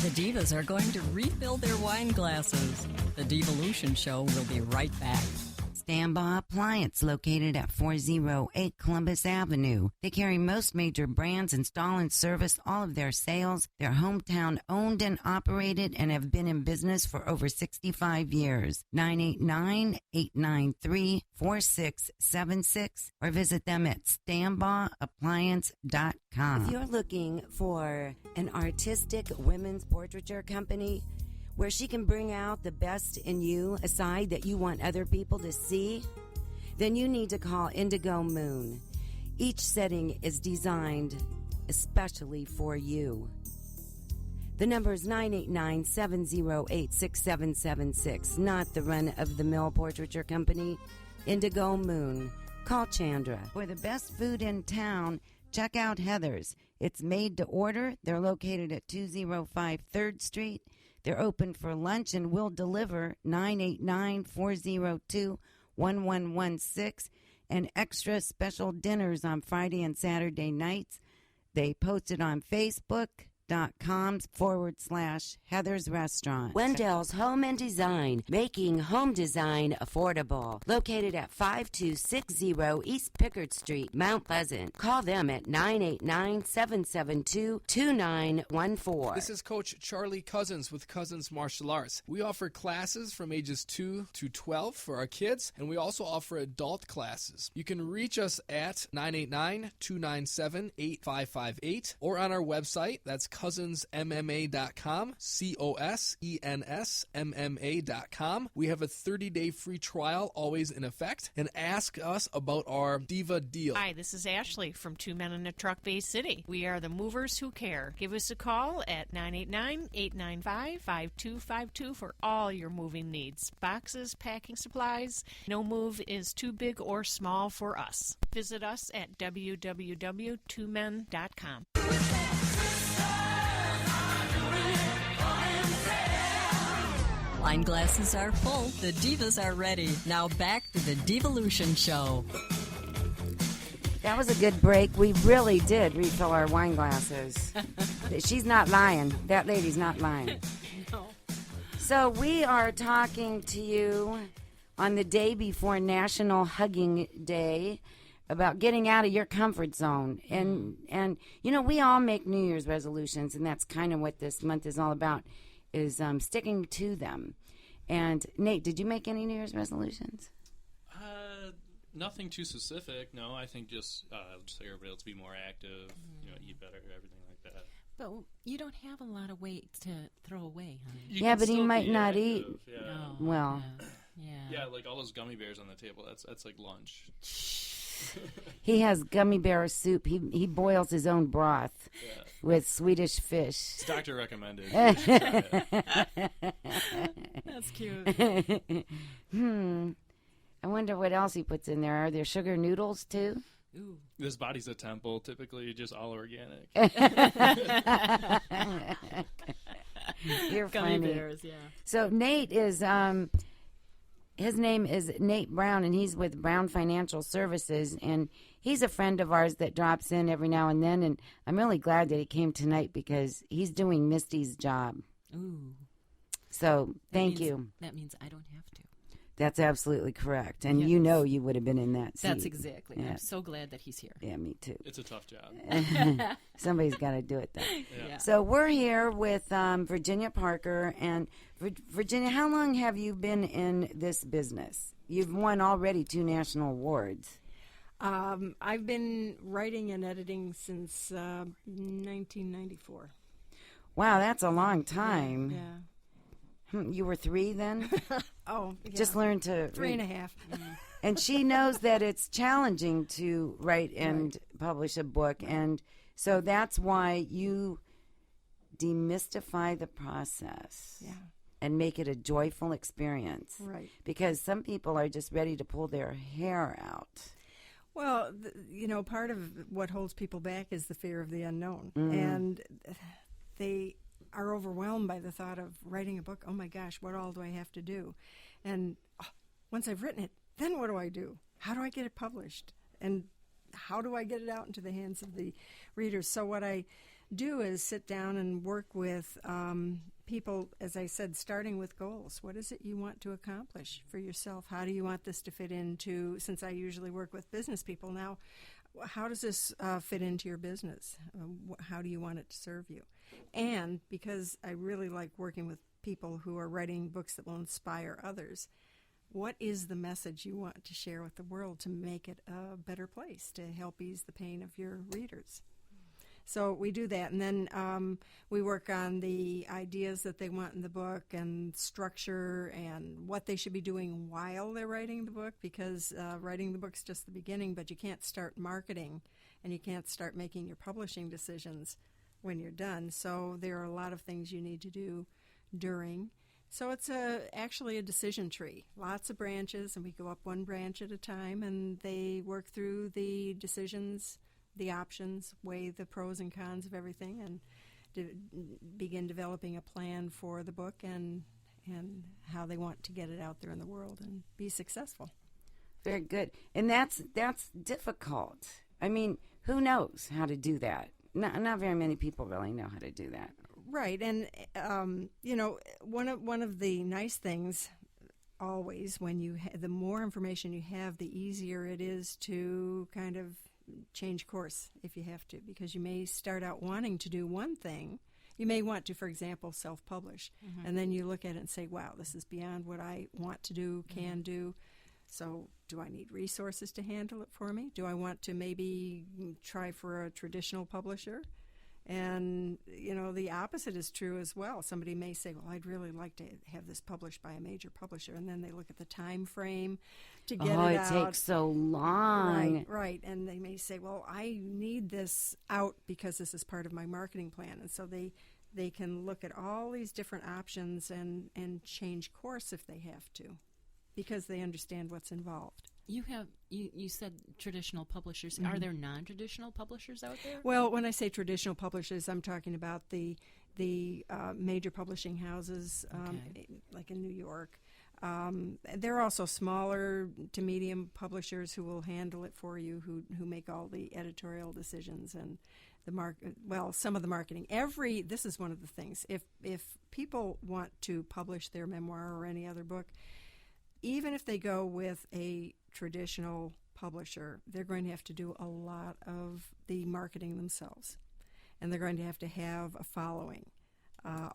The Divas are going to refill their wine glasses. The Divalution Show will be right back. Standby Appliance, located at 408 Columbus Avenue. They carry most major brands, install and service all of their sales. They're hometown owned and operated and have been in business for over 65 years. 989-893-4676 or visit them at standbyappliance.com. If you're looking for an artistic women's portraiture company, where she can bring out the best in you, a side that you want other people to see, then you need to call Indigo Moon. Each setting is designed especially for you. The number is 989-708-6776, not the run-of-the-mill portraiture company. Indigo Moon. Call Chandra. For the best food in town, check out Heather's. It's made to order. They're located at 205 3rd Street. They're open for lunch and will deliver 989-402-1116 and extra special dinners on Friday and Saturday nights. They posted on Facebook.com/Heather's Restaurant. Wendell's Home and Design, making home design affordable. Located at 5260 East Pickard Street, Mount Pleasant. Call them at 989-772-2914. This is Coach Charlie Cousins with Cousins Martial Arts. We offer classes from ages 2 to 12 for our kids, and we also offer adult classes. You can reach us at 989-297-8558 or on our website. That's cousensmma.com, COSENSMMA.com. We have a 30-day free trial always in effect, and ask us about our Diva deal. Hi, this is Ashley from Two Men in a Truck Bay City. We are the movers who care. Give us a call at 989-895-5252 for all your moving needs. Boxes, packing supplies. No move is too big or small for us. Visit us at www.twomen.com. Wine glasses are full. The Divas are ready. Now back to the Divalution Show. That was a good break. We really did refill our wine glasses. She's not lying. That lady's not lying. No. So we are talking to you on the day before National Hugging Day about getting out of your comfort zone. And you know, we all make New Year's resolutions, and that's kind of what this month is all about, is sticking to them. And Nate, did you make any New Year's resolutions? Nothing too specific. No, I think just say everybody else be more active, eat better, everything like that. But you don't have a lot of weight to throw away, honey. Yeah, but he might not eat. Yeah. Oh, well. Yeah, like all those gummy bears on the table. That's like lunch. He has gummy bear soup. He boils his own broth with Swedish fish. It's doctor recommended. That's cute. I wonder what else he puts in there. Are there sugar noodles too? Ooh. This body's a temple, typically just all organic. You're Gummy funny. bears, yeah. So Nate is his name is Nate Brown, and he's with Brown Financial Services, and he's a friend of ours that drops in every now and then, and I'm really glad that he came tonight because he's doing Misty's job. Ooh. So thank you. That means I don't have to. That's absolutely correct. And Yes. you know you would have been in that seat. That's exactly. Yeah. I'm so glad that he's here. Yeah, me too. It's a tough job. Somebody's got to do it, though. Yeah. So we're here with Virginia Parker. And Virginia, how long have you been in this business? You've won already 2 national awards. I've been writing and editing since 1994. Wow, that's a long time. Yeah. You were 3 then? Oh, yeah. Just learned to 3.5. And she knows that it's challenging to write and publish a book. And so that's why you demystify the process and make it a joyful experience. Right. Because some people are just ready to pull their hair out. Well, part of what holds people back is the fear of the unknown. Mm-hmm. And they are overwhelmed by the thought of writing a book. Oh, my gosh, what all do I have to do? And once I've written it, then what do I do? How do I get it published? And how do I get it out into the hands of the readers? So what I do is sit down and work with people, as I said, starting with goals. What is it you want to accomplish for yourself? How do you want this to fit into, since I usually work with business people now, how does this fit into your business? How do you want it to serve you? And because I really like working with people who are writing books that will inspire others, what is the message you want to share with the world to make it a better place, to help ease the pain of your readers? So we do that, and then we work on the ideas that they want in the book and structure and what they should be doing while they're writing the book, because writing the book's just the beginning, but you can't start marketing and you can't start making your publishing decisions when you're done. So there are a lot of things you need to do during. So it's actually a decision tree, lots of branches, and we go up one branch at a time, and they work through the decisions, the options, weigh the pros and cons of everything, and begin developing a plan for the book and how they want to get it out there in the world and be successful. Very good. And that's difficult. I mean, who knows how to do that? Not very many people really know how to do that. Right, and one of the nice things always when the more information you have, the easier it is to kind of change course if you have to, because you may start out wanting to do one thing. You may want to, for example, self-publish, and then you look at it and say, wow, this is beyond what I want to do, can do. So do I need resources to handle it for me? Do I want to maybe try for a traditional publisher? And, the opposite is true as well. Somebody may say, well, I'd really like to have this published by a major publisher. And then they look at the time frame to get it out. Oh, it takes so long. Right. And they may say, well, I need this out because this is part of my marketing plan. And so they can look at all these different options and change course if they have to, because they understand what's involved. You said traditional publishers. Are there non-traditional publishers out there? Well, when I say traditional publishers, I'm talking about the major publishing houses, like in New York. There are also smaller to medium publishers who will handle it for you, who make all the editorial decisions and some of the marketing. This is one of the things. If people want to publish their memoir or any other book, even if they go with a traditional publisher, they're going to have to do a lot of the marketing themselves. And they're going to have a following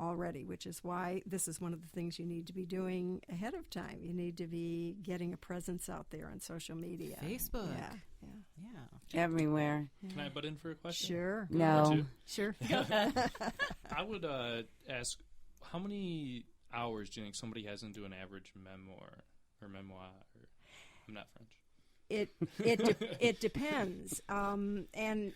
already, which is why this is one of the things you need to be doing ahead of time. You need to be getting a presence out there on social media. Facebook. Yeah. Everywhere. Can I butt in for a question? Sure. No. Sure. I would ask, how many hours do you think somebody has into an average memoir? I'm not French. It depends, and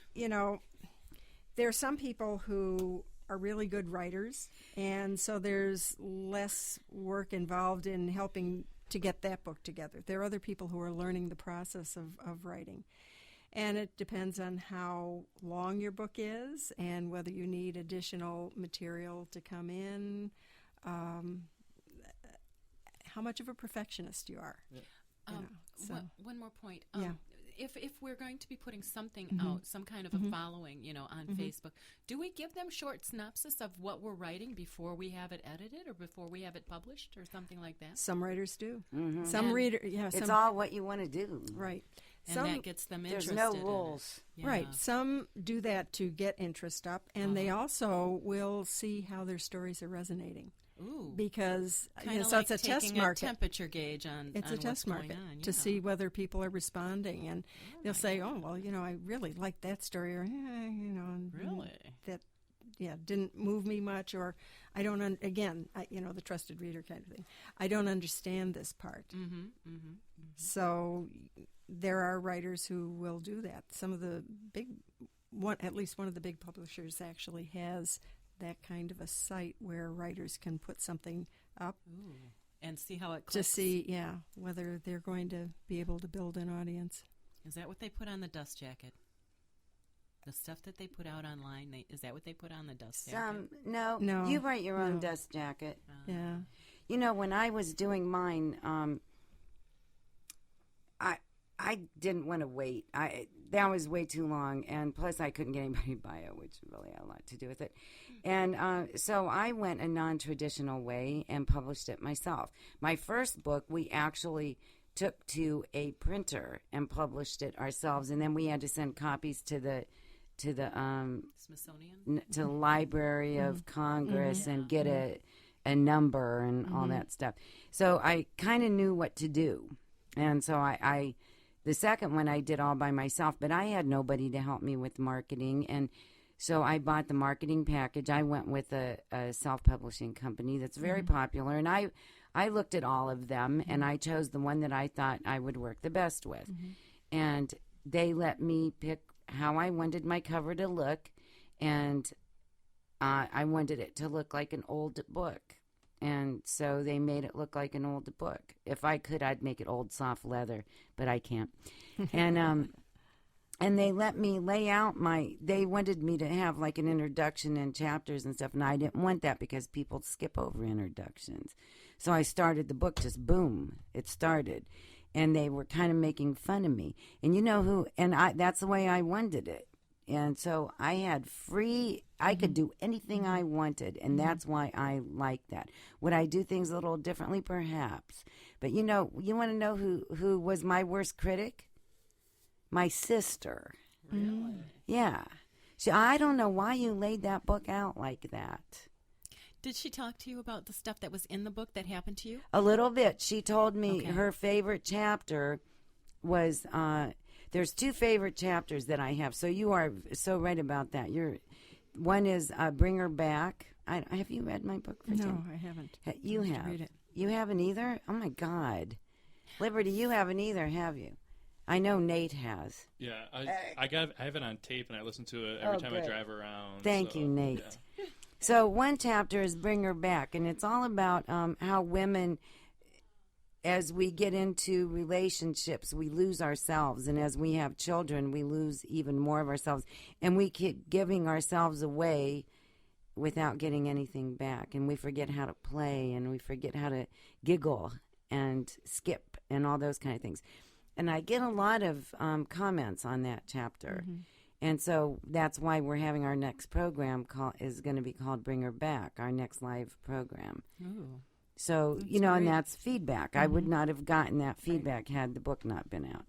there are some people who are really good writers, and so there's less work involved in helping to get that book together. There are other people who are learning the process of writing, and it depends on how long your book is and whether you need additional material to come in. How much of a perfectionist you are. Yeah. One more point. Yeah. If we're going to be putting something out, some kind of a following, on Facebook, do we give them short synopsis of what we're writing before we have it edited or before we have it published or something like that? Some writers do. Some readers, it's all what you want to do. Right. And that gets them interested. There's no rules. Right. Some do that to get interest up, and they also will see how their stories are resonating. Ooh. Because so it's a test market. A temperature gauge on it's on a test market to yeah. see whether people are responding, and they'll say, "Oh, well, I really liked that story," or and really that, didn't move me much, or I don't. The trusted reader kind of thing. I don't understand this part. So there are writers who will do that. Some of the at least one of the big publishers actually has that kind of a site where writers can put something up and see how it clicks. To see, whether they're going to be able to build an audience. Is that what they put on the dust jacket? The stuff that they put out online, is that what they put on the dust jacket? No. You write your own dust jacket. Yeah. When I was doing mine, I didn't want to wait. That was way too long, and plus I couldn't get anybody to buy it, which really had a lot to do with it. And so I went a non-traditional way and published it myself. My first book, we actually took to a printer and published it ourselves, and then we had to send copies to the Smithsonian, to the Library of Congress and get a number and all that stuff. So I kind of knew what to do, and so I the second one I did all by myself, but I had nobody to help me with marketing, and so I bought the marketing package. I went with a self-publishing company that's very popular, and I looked at all of them, and I chose the one that I thought I would work the best with. And they let me pick how I wanted my cover to look, and I wanted it to look like an old book. And so they made it look like an old book. If I could, I'd make it old soft leather, but I can't. And they let me lay out they wanted me to have like an introduction and chapters and stuff, and I didn't want that because people skip over introductions. So I started the book, just boom, it started. And they were kind of making fun of me. And you know who, that's the way I wanted it. And so I had I could do anything I wanted, and that's why I like that. Would I do things a little differently? Perhaps. But you want to know who was my worst critic? My sister. really. Yeah. I don't know why you laid that book out like that. Did she talk to you about the stuff that was in the book that happened to you? A little bit. She told me her favorite chapter was, there's two favorite chapters that I have. So you are so right about that. One is Bring Her Back. Have you read my book, Virginia? No, I haven't. You I have. to read it. You haven't either? Oh, my God. Liberty, you haven't either, have you? I know Nate has. Yeah, I have it on tape, and I listen to it every time I drive around. Thank you, Nate. Yeah. So one chapter is Bring Her Back, and it's all about how women, as we get into relationships, we lose ourselves, and as we have children, we lose even more of ourselves, and we keep giving ourselves away without getting anything back, and we forget how to play, and we forget how to giggle and skip and all those kind of things. And I get a lot of comments on that chapter. And so that's why we're having our next program is going to be called Bring Her Back, our next live program. Ooh. So, That's and great. that's feedback. I would not have gotten that feedback had the book not been out.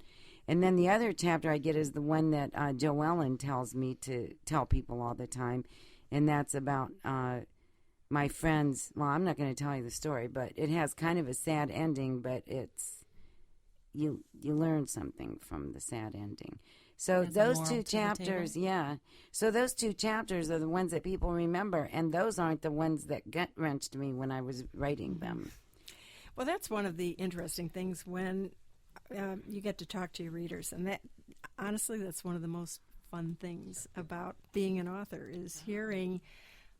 And then the other chapter I get is the one that Joellen tells me to tell people all the time, and that's about my friends. Well, I'm not going to tell you the story, but it has kind of a sad ending, but it's you learn something from the sad ending. So As a those moral two to the chapters, table? yeah. So those two chapters are the ones that people remember, and those aren't the ones that gut-wrenched me when I was writing them. Well, that's one of the interesting things when you get to talk to your readers, and that honestly, that's one of the most fun things about being an author is hearing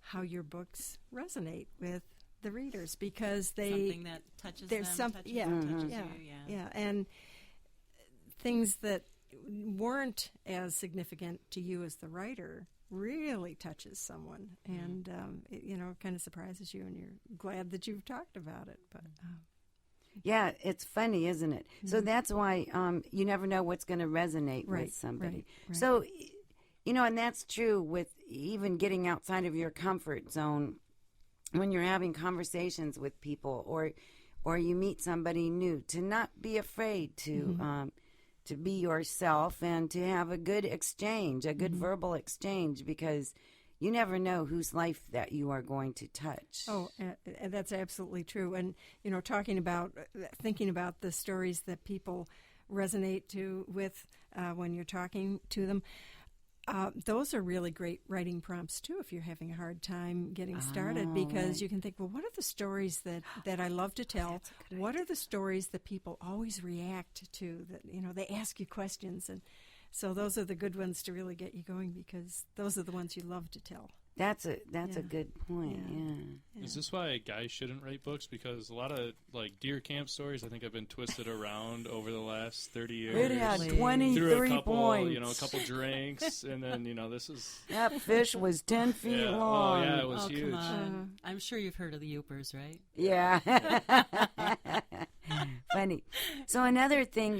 how your books resonate with the readers, because Something that touches them, touches you, yeah. And things that weren't as significant to you as the writer really touches someone, and it kind of surprises you, and you're glad that you've talked about it. But yeah, it's funny, isn't it? So that's why you never know what's going to resonate with somebody. Right. So, and that's true with even getting outside of your comfort zone when you're having conversations with people, or you meet somebody new, to not be afraid to be yourself and to have a good exchange, a good verbal exchange, because you never know whose life that you are going to touch. Oh, that's absolutely true. And, thinking about the stories that people resonate with when you're talking to them, those are really great writing prompts, too, if you're having a hard time getting started, because you can think, well, what are the stories that I love to tell? What are the stories that people always react to, that, they ask you questions? And so those are the good ones to really get you going, because those are the ones you love to tell. That's a good point. Yeah. Is this why guys shouldn't write books? Because a lot of deer camp stories, I think, have been twisted around over the last 30 years. It had Through 23 a couple, points. a couple drinks, and then this is That fish was 10 feet long. Oh yeah, it was huge. Come on. I'm sure you've heard of the Yoopers, right? Yeah. Funny. So another thing,